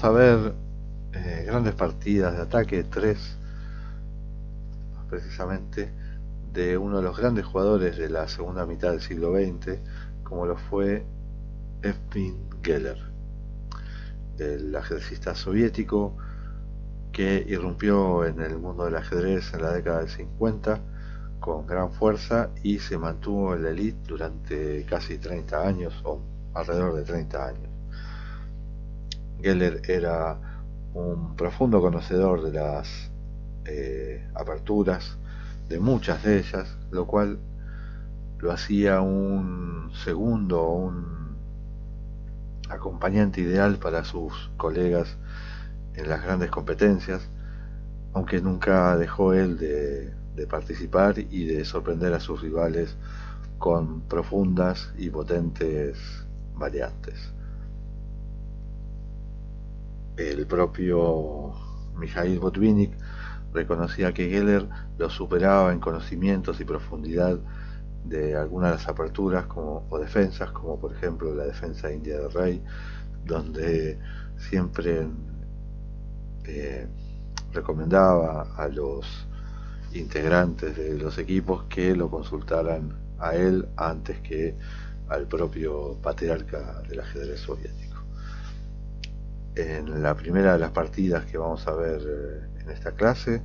vamos a ver grandes partidas de ataque, tres precisamente, de uno de los grandes jugadores de la segunda mitad del siglo XX, como lo fue Evgen Geller, el ajedrecista soviético que irrumpió en el mundo del ajedrez en la década del 50 con gran fuerza y se mantuvo en la elite durante casi 30 años o alrededor de 30 años. Geller era un profundo conocedor de las aperturas, de muchas de ellas, lo cual lo hacía un segundo o un acompañante ideal para sus colegas en las grandes competencias, aunque nunca dejó él de participar y de sorprender a sus rivales con profundas y potentes variantes. El propio Mikhail Botvinnik reconocía que Geller lo superaba en conocimientos y profundidad de algunas de las aperturas o defensas, como por ejemplo la defensa india de rey, donde siempre recomendaba a los integrantes de los equipos que lo consultaran a él antes que al propio patriarca del ajedrez soviético. En la primera de las partidas que vamos a ver en esta clase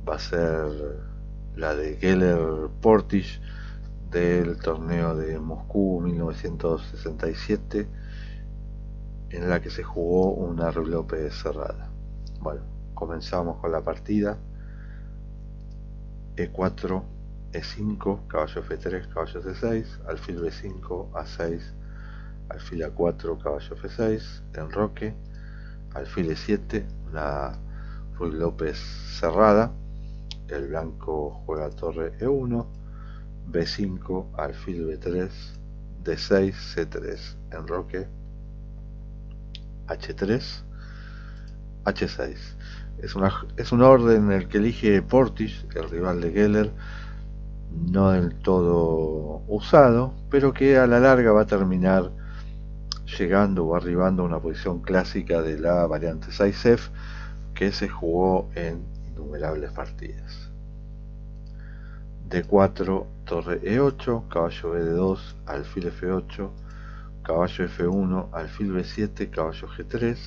va a ser la de Geller-Portisch del torneo de Moscú 1967, en la que se jugó una relope cerrada. Bueno, comenzamos con la partida. E4, E5, caballo F3, caballo C6, alfil B5, A6, alfil A4, caballo F6, enroque, alfil E7, una relope cerrada, el blanco juega torre E1, B5, alfil B3, D6, C3, enroque, H3, H6. Es un orden en el que elige Portisch, el rival de Geller, no del todo usado, pero que a la larga va a terminar llegando o arribando a una posición clásica de la variante 6F que se jugó en innumerables partidas. D4, torre E8, caballo BD2, alfil F8, caballo F1, alfil B7, caballo G3,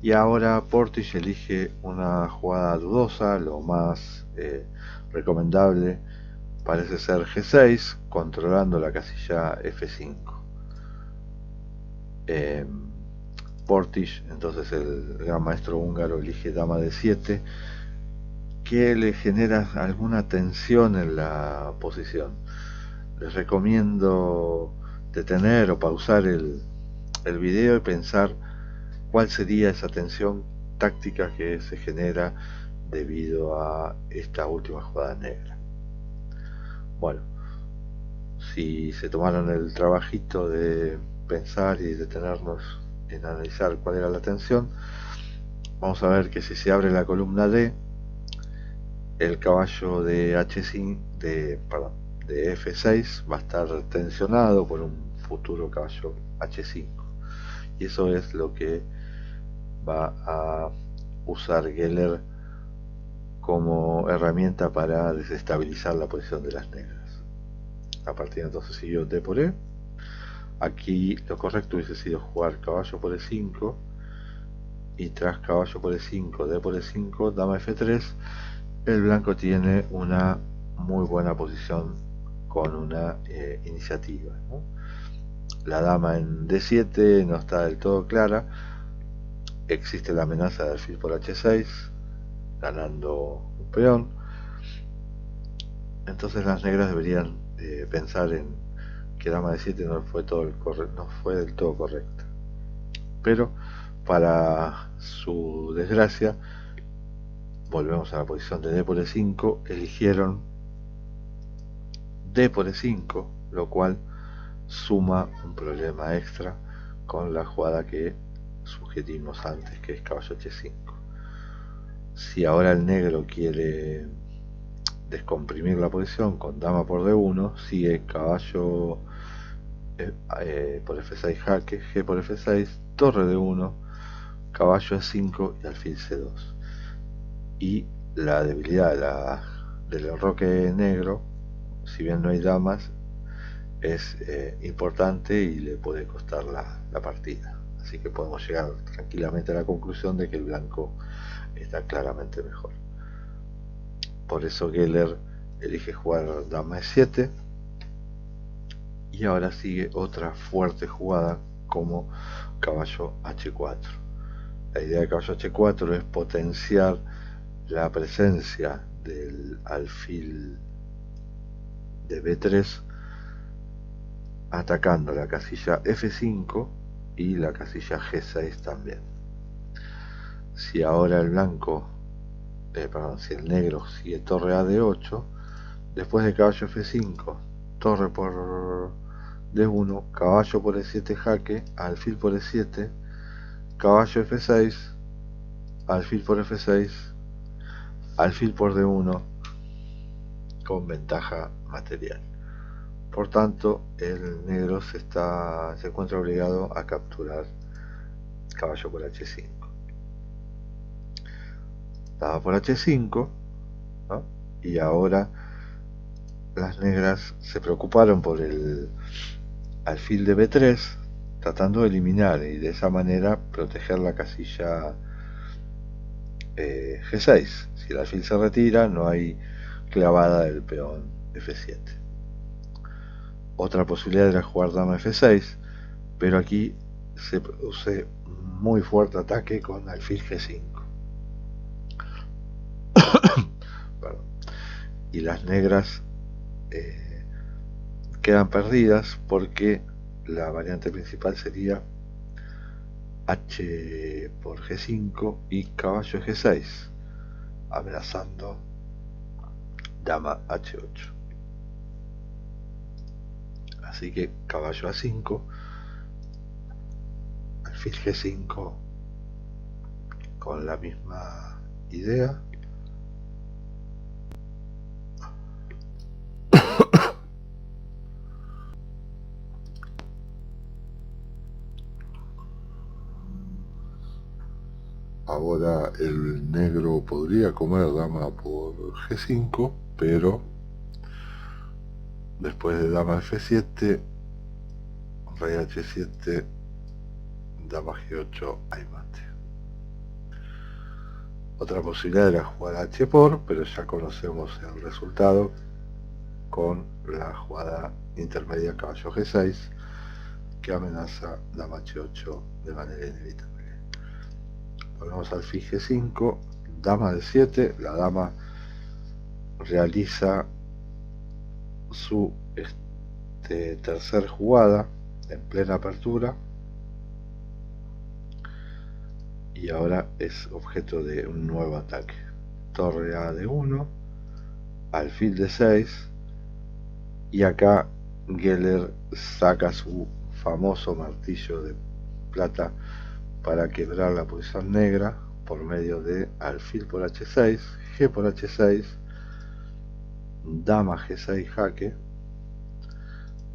y ahora Portisch elige una jugada dudosa. Lo más recomendable parece ser G6, controlando la casilla F5. Portisch, entonces el gran maestro húngaro, elige dama D7, que le genera alguna tensión en la posición. Les recomiendo detener o pausar el video y pensar cuál sería esa tensión táctica que se genera debido a esta última jugada negra. Bueno, si se tomaron el trabajito de pensar y detenernos en analizar cuál era la tensión, vamos a ver que si se abre la columna D, el caballo de H5, de F6 va a estar tensionado por un futuro caballo H5, y eso es lo que va a usar Geller como herramienta para desestabilizar la posición de las negras. La partida entonces siguió D por E. Aquí lo correcto hubiese sido jugar caballo por E5, y tras caballo por E5, D por E5, dama F3, el blanco tiene una muy buena posición con una iniciativa, ¿no? La dama en D7 no está del todo clara, existe la amenaza de alfil por H6, ganando un peón. Entonces las negras deberían pensar en que dama D7 no fue del todo correcta, pero para su desgracia, volvemos a la posición de D por E5, eligieron D por E5, lo cual suma un problema extra con la jugada que sugerimos antes, que es caballo H5. Si ahora el negro quiere descomprimir la posición con dama por D1, sigue caballo por F6 jaque, G por F6, torre D1, caballo E5 y alfil C2. Y la debilidad del enroque negro, si bien no hay damas, es importante y le puede costar la partida. Así que podemos llegar tranquilamente a la conclusión de que el blanco está claramente mejor. Por eso Geller elige jugar dama E7. Y ahora sigue otra fuerte jugada como caballo H4. La idea de caballo H4 es potenciar la presencia del alfil de B3 atacando la casilla F5 y la casilla G6 también. Si ahora el blanco, si el negro sigue torre a D8, después de caballo F5, torre por D1, caballo por E7 jaque, alfil por E7, caballo F6, alfil por F6, alfil por D1 con ventaja material. Por tanto, el negro se encuentra obligado a capturar caballo por H5. Dama por H5, ¿no? Y ahora las negras se preocuparon por el alfil de B3, tratando de eliminar y de esa manera proteger la casilla G6. Si el alfil se retira, no hay clavada del peón F7. Otra posibilidad era jugar dama F6, pero aquí se produce muy fuerte ataque con alfil G5. Y las negras quedan perdidas porque la variante principal sería H por G5 y caballo G6, amenazando dama H8. Así que caballo A5, alfil G5 con la misma idea. Ahora el negro podría comer dama por G5, pero después de dama F7, rey H7, dama G8, hay mate. Otra posibilidad era jugar H por, pero ya conocemos el resultado con la jugada intermedia caballo G6, que amenaza dama H8 de manera inevitable. Volvemos alfil G5, dama D7, la dama realiza su tercer jugada en plena apertura y ahora es objeto de un nuevo ataque. Torre a D1, alfil D6 y acá Geller saca su famoso martillo de plata para quebrar la posición negra por medio de alfil por H6, G por H6, dama G6 jaque,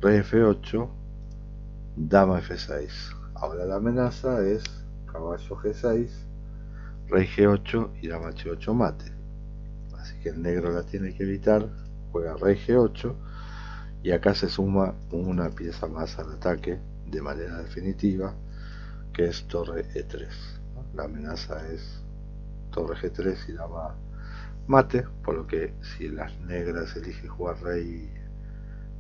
rey F8, dama F6. Ahora la amenaza es caballo G6, rey G8 y dama H8 mate. Así que el negro la tiene que evitar, juega rey G8 y acá se suma una pieza más al ataque de manera definitiva, que es torre E3. La amenaza es torre G3 y dama mate, por lo que si las negras eligen jugar rey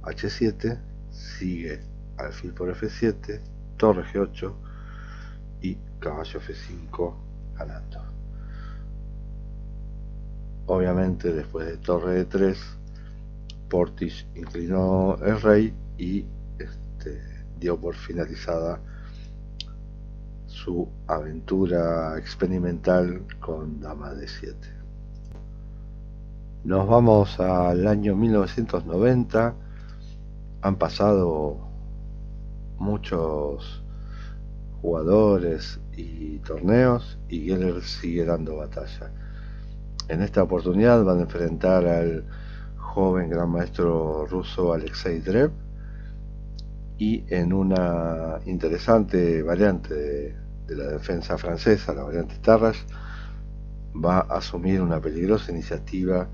H7, sigue alfil por F7, torre G8 y caballo F5 ganando. Obviamente después de torre E3, Portisch inclinó el rey y dio por finalizada su aventura experimental con dama D7. Nos vamos al año 1990. Han pasado muchos jugadores y torneos y Geller sigue dando batalla. En esta oportunidad van a enfrentar al joven gran maestro ruso Alexei Drev y en una interesante variante de la defensa francesa, la variante Tarrasch, va a asumir una peligrosa iniciativa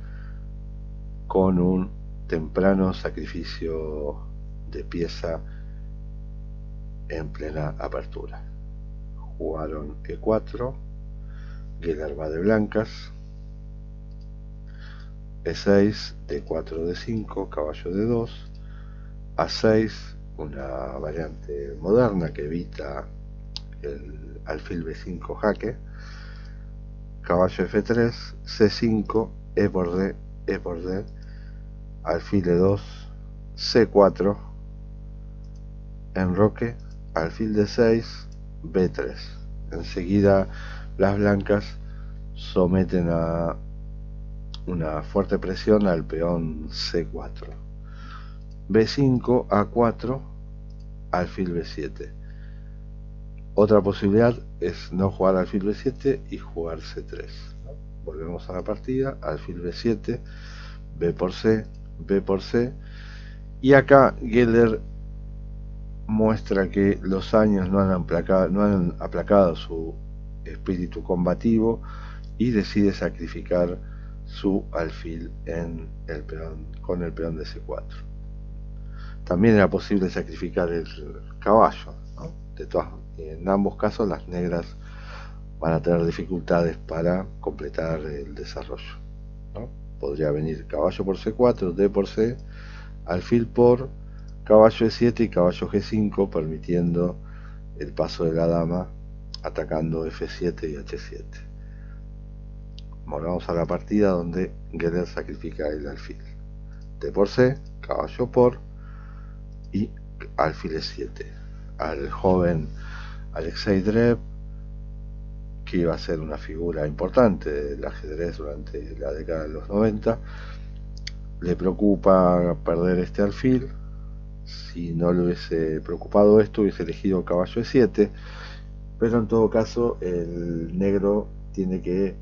con un temprano sacrificio de pieza en plena apertura. Jugaron E4, Geller va de blancas, E6, D4, D5, caballo D2, A6, una variante moderna que evita el alfil B5 jaque, caballo F3, C5, E por D, E por D, alfil E2, C4, enroque, alfil D6, B3. Enseguida las blancas someten a una fuerte presión al peón C4, B5, A4, alfil B7. Otra posibilidad es no jugar alfil B7 y jugar C3. Volvemos a la partida, alfil B7, B por C, B por C, y acá Geller muestra que los años no han aplacado su espíritu combativo y decide sacrificar su alfil con el peón de C4. También era posible sacrificar el caballo, ¿no? En ambos casos las negras van a tener dificultades para completar el desarrollo, ¿no? Podría venir caballo por C4, D por C, alfil por caballo E7 y caballo G5, permitiendo el paso de la dama atacando F7 y H7. Volvamos a la partida donde Geller sacrifica el alfil. D por C, caballo por y alfil E7. Al joven Alexei Drev, que iba a ser una figura importante del ajedrez durante la década de los 90, le preocupa perder este alfil. Si no le hubiese preocupado esto, hubiese elegido caballo E7, pero en todo caso el negro tiene que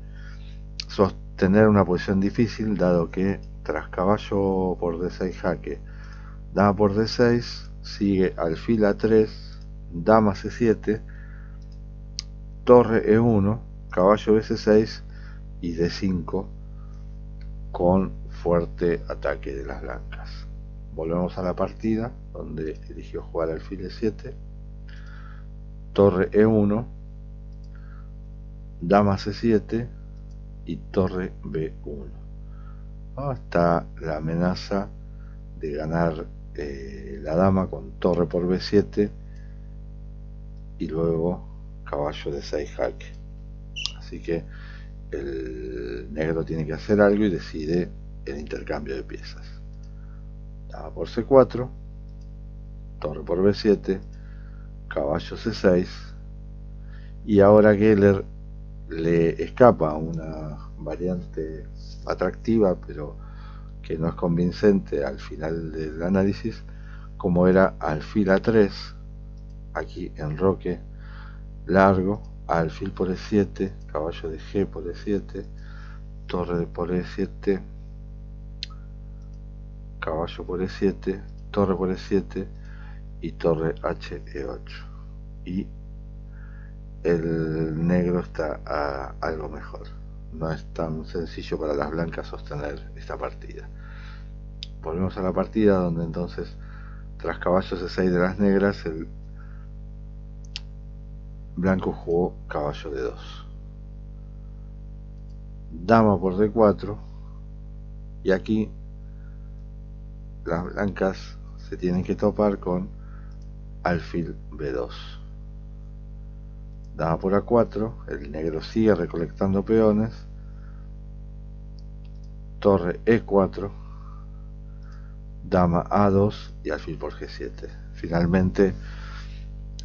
sostener una posición difícil, dado que tras caballo por D6 jaque, dama por D6, sigue alfil A3, dama C7, torre E1, caballo BC6 y D5 con fuerte ataque de las blancas. Volvemos a la partida donde eligió jugar alfil E7, torre E1, dama C7 y torre B1. Está la amenaza de ganar la dama con torre por B7 y luego caballo de 6 jaque. Así que el negro tiene que hacer algo y decide el intercambio de piezas. Dama por C4, torre por B7, caballo C6, y ahora Geller le escapa una variante atractiva pero que no es convincente al final del análisis, como era alfil A3, aquí enroque largo, alfil por E7, caballo de G por E7, torre por E7, caballo por E7, torre por E7 y torre HE8. Y el negro está algo mejor. No es tan sencillo para las blancas sostener esta partida. Volvemos a la partida donde entonces, tras caballo C6 de las negras, el blanco jugó caballo D2, dama por D4, y aquí las blancas se tienen que topar con alfil B2, dama por A4, el negro sigue recolectando peones, torre E4, dama A2 y alfil por G7. Finalmente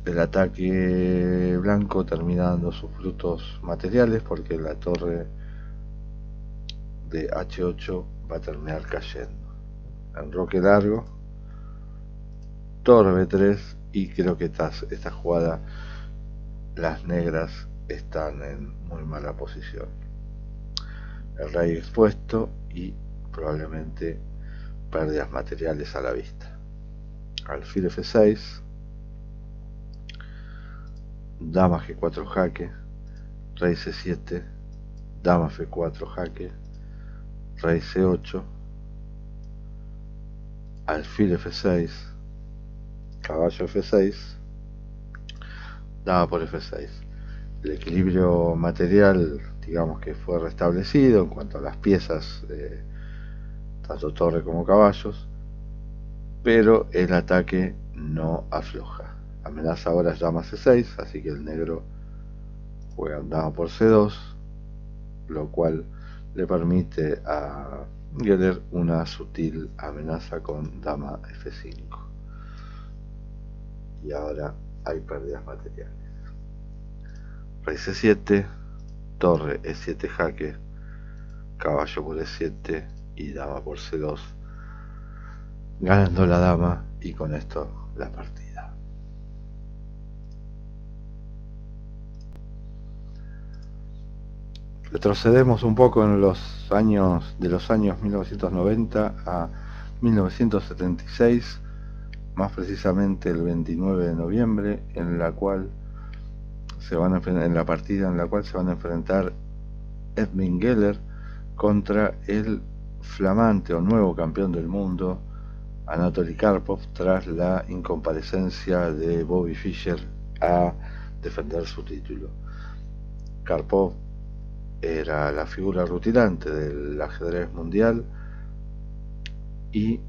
el ataque blanco termina dando sus frutos materiales porque la torre de H8 va a terminar cayendo. Enroque largo, torre B3, y creo que esta jugada las negras están en muy mala posición. El rey expuesto y probablemente pérdidas materiales a la vista. Alfil F6, dama G4 jaque, rey C7, dama F4 jaque, rey C8, alfil F6, caballo F6, dama por F6. El equilibrio material, digamos que fue restablecido en cuanto a las piezas, tanto torre como caballos, pero el ataque no afloja. Amenaza ahora es dama C6, así que el negro juega dama por C2, lo cual le permite a Geller una sutil amenaza con dama F5. Y ahora hay pérdidas materiales. Rey C7, torre E7 jaque, caballo por E7 y dama por C2, ganando la dama y con esto la partida. Retrocedemos un poco en los años 1990 a 1976, más precisamente el 29 de noviembre, en la cual en la partida en la cual se van a enfrentar Edmund Geller contra el flamante o nuevo campeón del mundo Anatoly Karpov, tras la incomparecencia de Bobby Fischer a defender su título. Karpov era la figura rutilante del ajedrez mundial y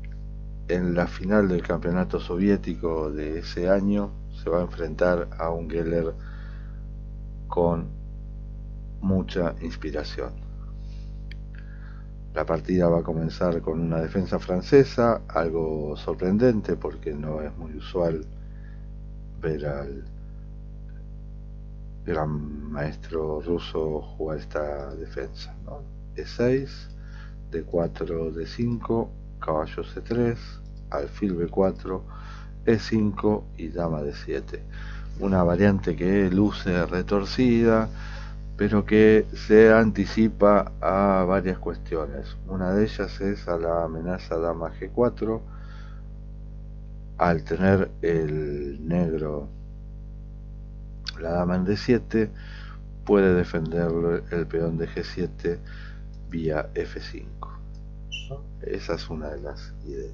en la final del campeonato soviético de ese año se va a enfrentar a un Geller con mucha inspiración. La partida va a comenzar con una defensa francesa, algo sorprendente porque no es muy usual ver al gran maestro ruso jugar esta defensa, ¿no? E6, D4, D5, caballo C3, alfil B4, E5 y dama D7. Una variante que luce retorcida, pero que se anticipa a varias cuestiones. Una de ellas es a la amenaza dama G4. Al tener el negro la dama en D7, puede defenderlo el peón de G7 vía F5. Esa es una de las ideas.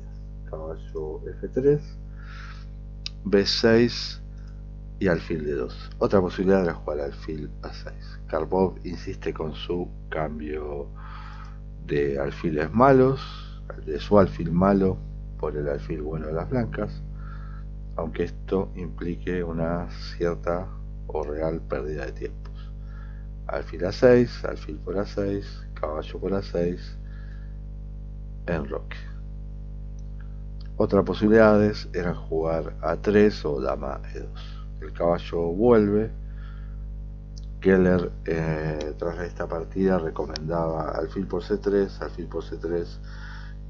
Caballo F3, B6 y alfil D2. Otra posibilidad era jugar alfil A6. Karpov insiste con su cambio de alfiles malos, de su alfil malo por el alfil bueno de las blancas, aunque esto implique una cierta o real pérdida de tiempos. Alfil A6, alfil por A6, caballo por A6, enroque. Otras posibilidades eran jugar A3 o dama E2. El caballo vuelve. Geller, tras esta partida, recomendaba alfil por C3, alfil por C3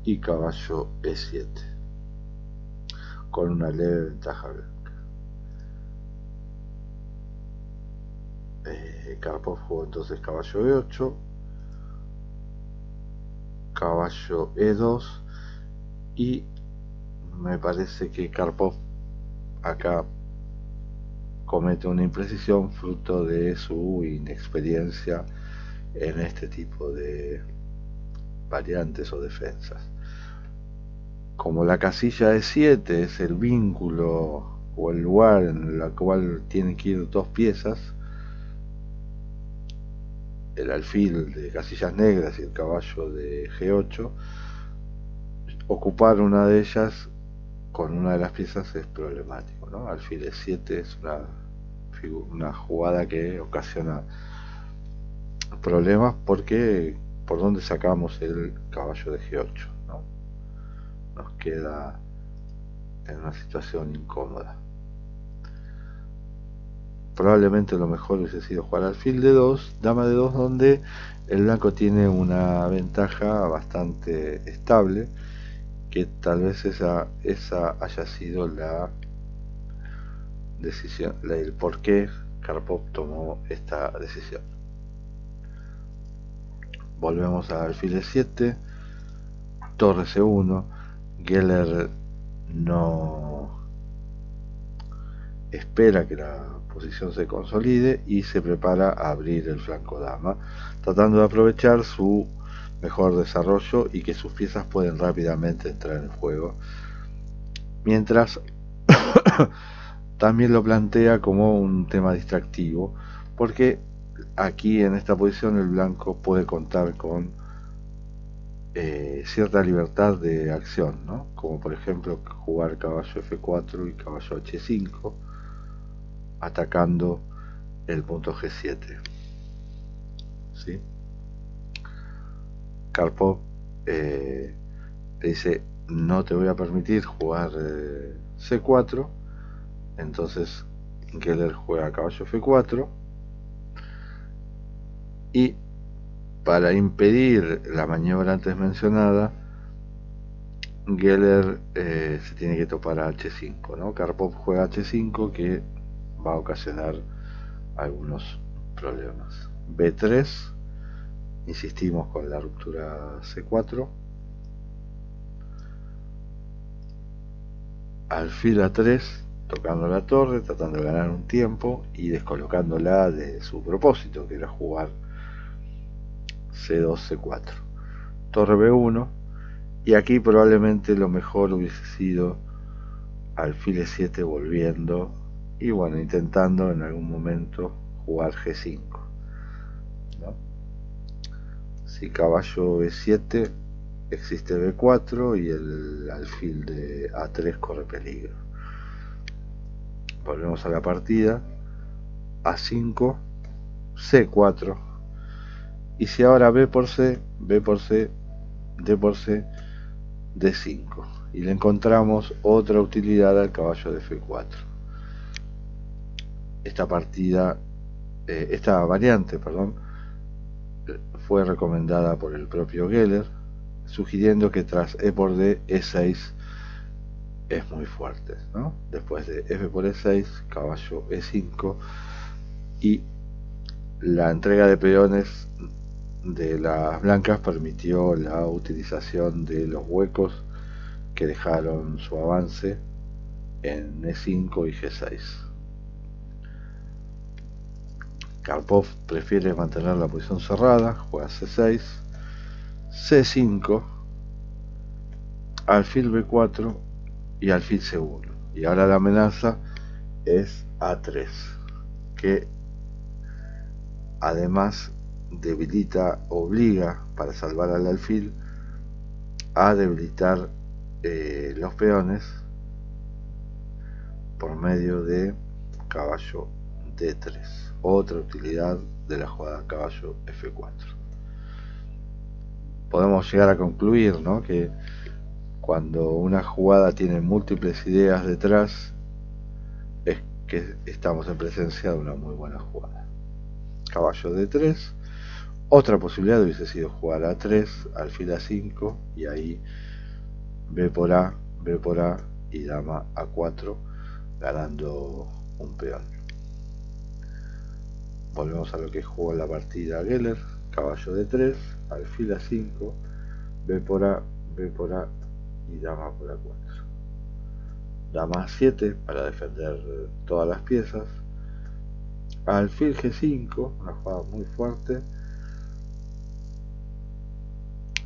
y caballo E7, con una leve ventaja blanca. Karpov jugó entonces caballo E8, caballo E2 y me parece que Karpov acá comete una imprecisión fruto de su inexperiencia en este tipo de variantes o defensas. Como la casilla E7 es el vínculo o el lugar en el cual tienen que ir dos piezas, el alfil de casillas negras y el caballo de G8, ocupar una de ellas con una de las piezas es problemático, ¿no? Alfil E7 es una jugada que ocasiona problemas porque por dónde sacamos el caballo de G8, ¿no? Nos queda en una situación incómoda. Probablemente lo mejor hubiese sido jugar alfil D2, dama D2, donde el blanco tiene una ventaja bastante estable, que tal vez esa haya sido la decisión, el por qué Karpov tomó esta decisión. Volvemos a alfil E7, torre C1. Geller no espera que la posición se consolide y se prepara a abrir el flanco dama, tratando de aprovechar su mejor desarrollo y que sus piezas pueden rápidamente entrar en juego, mientras también lo plantea como un tema distractivo, porque aquí en esta posición el blanco puede contar con cierta libertad de acción, ¿no? Como por ejemplo jugar caballo F4 y caballo H5 atacando el punto G7, ¿sí? Karpov le dice: no te voy a permitir jugar C4. Entonces Geller juega caballo F4 y, para impedir la maniobra antes mencionada, Geller se tiene que topar a H5, ¿no? Karpov juega H5, que va a ocasionar algunos problemas. B3, insistimos con la ruptura C4, alfil A3, tocando la torre, tratando de ganar un tiempo y descolocándola de su propósito, que era jugar C2, C4. Torre B1, y aquí probablemente lo mejor hubiese sido alfil E7 volviendo y bueno, intentando en algún momento jugar G5, ¿no? Si caballo E7, existe B4 y el alfil de A3 corre peligro. Volvemos a la partida. A5, C4, y si ahora B por C, B por C, D por C, D5, y le encontramos otra utilidad al caballo de F4. Esta variante, fue recomendada por el propio Geller, sugiriendo que tras E por D, E6 es muy fuerte, ¿no? Después de F por E6, caballo E5, y la entrega de peones de las blancas permitió la utilización de los huecos que dejaron su avance en E5 y G6. Karpov prefiere mantener la posición cerrada, juega C6, C5, alfil B4 y alfil C1. Y ahora la amenaza es A3, que además obliga, para salvar al alfil, a debilitar los peones por medio de caballo D3, otra utilidad de la jugada caballo F4. Podemos llegar a concluir, ¿no?, que cuando una jugada tiene múltiples ideas detrás, es que estamos en presencia de una muy buena jugada. Caballo D3, otra posibilidad hubiese sido jugar A3, alfil A5, y ahí B por A y dama A4, ganando un peón. Volvemos a lo que jugó en la partida Geller: caballo D3, alfil A5, B por A y dama por A4. Dama A7 para defender todas las piezas. Alfil G5, una jugada muy fuerte.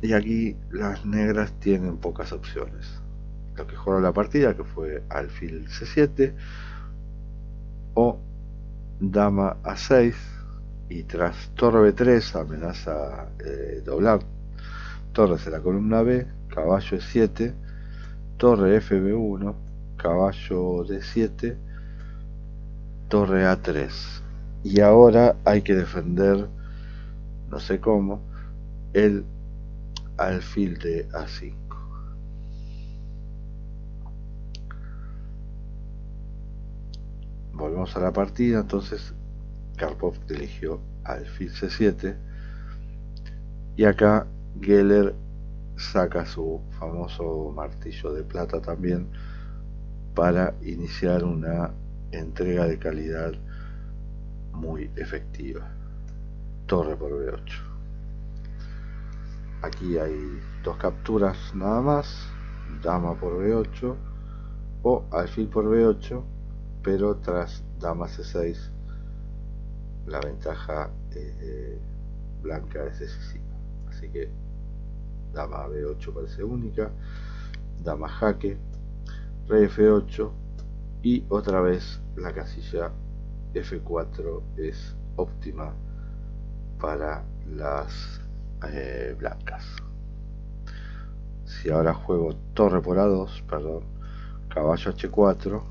Y aquí las negras tienen pocas opciones. Lo que jugó la partida, que fue alfil C7 o dama A6, y tras torre B3 amenaza doblar torres en la columna B, caballo E7, torre FB1, caballo D7, torre A3, y ahora hay que defender, no sé cómo, el alfil de A5. Volvemos a la partida. Entonces Karpov eligió alfil C7 y acá Geller saca su famoso martillo de plata también para iniciar una entrega de calidad muy efectiva. Torre por B8. Aquí hay dos capturas nada más: dama por B8 o alfil por B8, pero tras dama c6 la ventaja blanca es decisiva. Así que dama b8 parece única, dama jaque, rey f8 y otra vez la casilla f4 es óptima para las blancas. Si ahora juego torre por a2, perdón, caballo h4,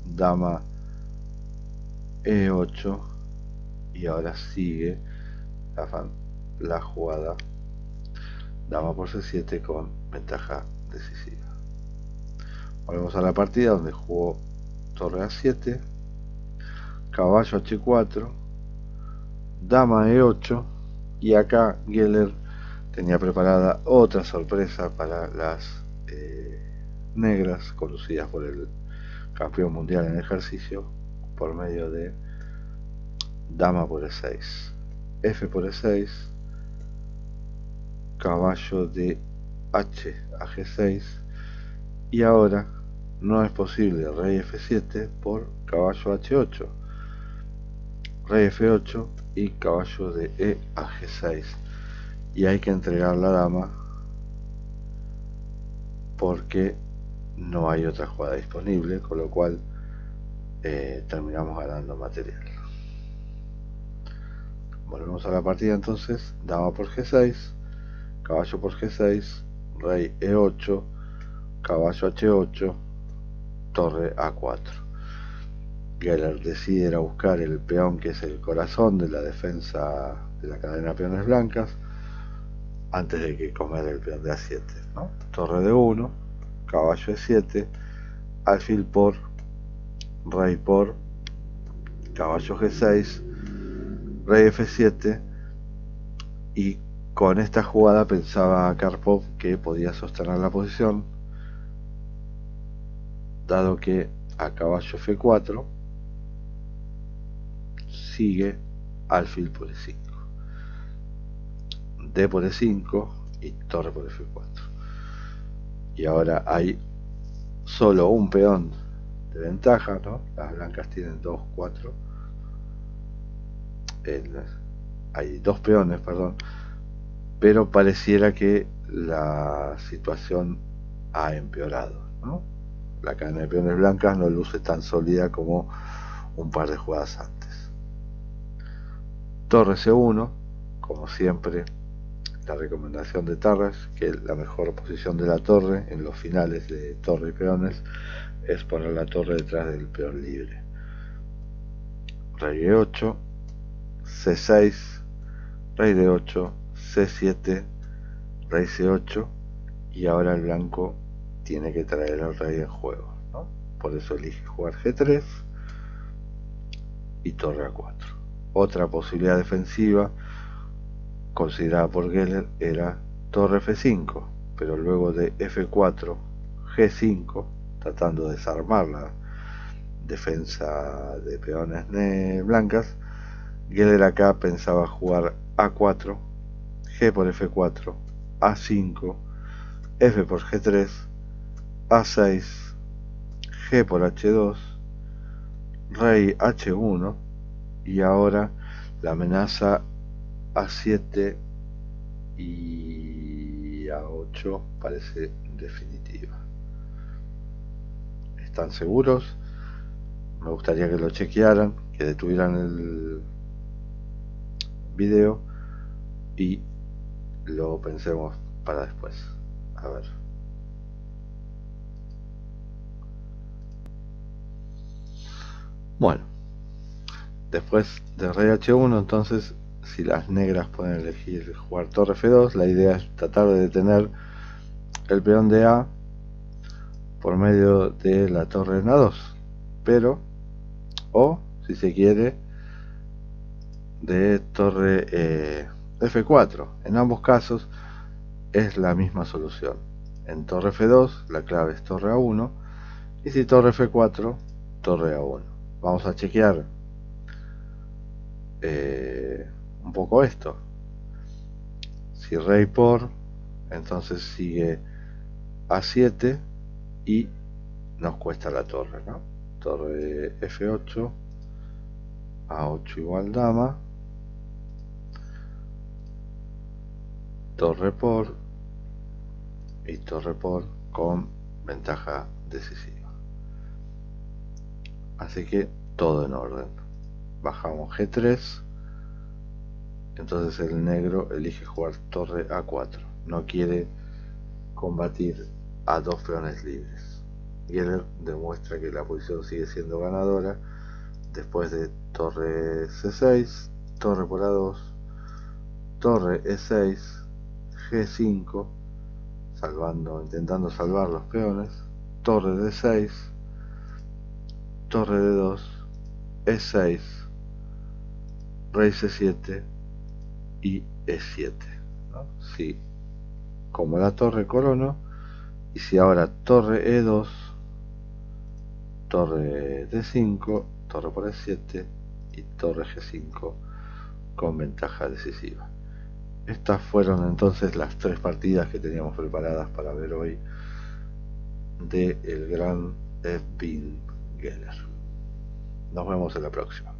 dama e8 y ahora sigue la jugada dama por c7 con ventaja decisiva. Volvemos a la partida donde jugó torre a7, caballo h4, dama e8 y acá Geller tenía preparada otra sorpresa para las negras, conducidas por el campeón mundial en ejercicio, por medio de dama por e6, f por e6, caballo de h a g6 y ahora no es posible rey f7 por caballo h8, rey f8 y caballo de e a g6, y hay que entregar la dama porque no hay otra jugada disponible, con lo cual terminamos ganando material. Volvemos a la partida entonces, dama por g6, caballo por g6, rey e8, caballo h8, torre a4. Geller decide ir a buscar el peón que es el corazón de la defensa de la cadena de peones blancas antes de que comer el peón de a7, ¿no? Torre de 1, caballo e7, alfil por, rey por, caballo g6, rey f7, y con esta jugada pensaba Karpov que podía sostener la posición, dado que a caballo f4 sigue alfil por e5, d por e5 y torre por f4. Y ahora hay solo un peón de ventaja, ¿no? Las blancas tienen 2, 4. Hay dos peones, perdón, pero pareciera que la situación ha empeorado, ¿no? La cadena de peones blancas no luce tan sólida como un par de jugadas antes. Torre c1, como siempre, la recomendación de Tarras, que la mejor posición de la torre en los finales de torre y peones es poner la torre detrás del peón libre. Rey e8, c6, rey d8, c7, rey c8, y ahora el blanco tiene que traer al rey en juego, ¿no? Por eso elige jugar g3 y torre a4. Otra posibilidad defensiva considerada por Geller era torre f5, pero luego de f4, g5, tratando de desarmar la defensa de peones blancas, Geller acá pensaba jugar a4, g por f4, a5, f por g3, a6, g por h2, rey h1, y ahora la amenaza a7 y a8 parece definitiva. ¿Están seguros? Me gustaría que lo chequearan, que detuvieran el video y lo pensemos para después. A ver. Bueno, después de rey h1, entonces, si las negras pueden elegir jugar torre f2, la idea es tratar de detener el peón de a por medio de la torre en a2, pero, o si se quiere, de torre f4. En ambos casos es la misma solución. En torre f2 la clave es torre a1, y si torre f4, torre a1. Vamos a chequear un poco esto. Si rey por, entonces sigue a7 y nos cuesta la torre, ¿no? torre F8, A8 igual dama, torre por y torre por con ventaja decisiva. Así que todo en orden. Bajamos G3, entonces el negro elige jugar torre A4, no quiere combatir a dos peones libres. Geller demuestra que la posición sigue siendo ganadora después de torre C6, torre por A2, torre E6, G5, intentando salvar los peones, torre D6, torre D2, E6, rey C7 y E7, ¿no? Si como la torre corono, y si ahora torre E2, torre D5, torre por E7 y torre G5 con ventaja decisiva. Estas fueron entonces las tres partidas que teníamos preparadas para ver hoy de el gran Evin Geller. Nos vemos en la próxima.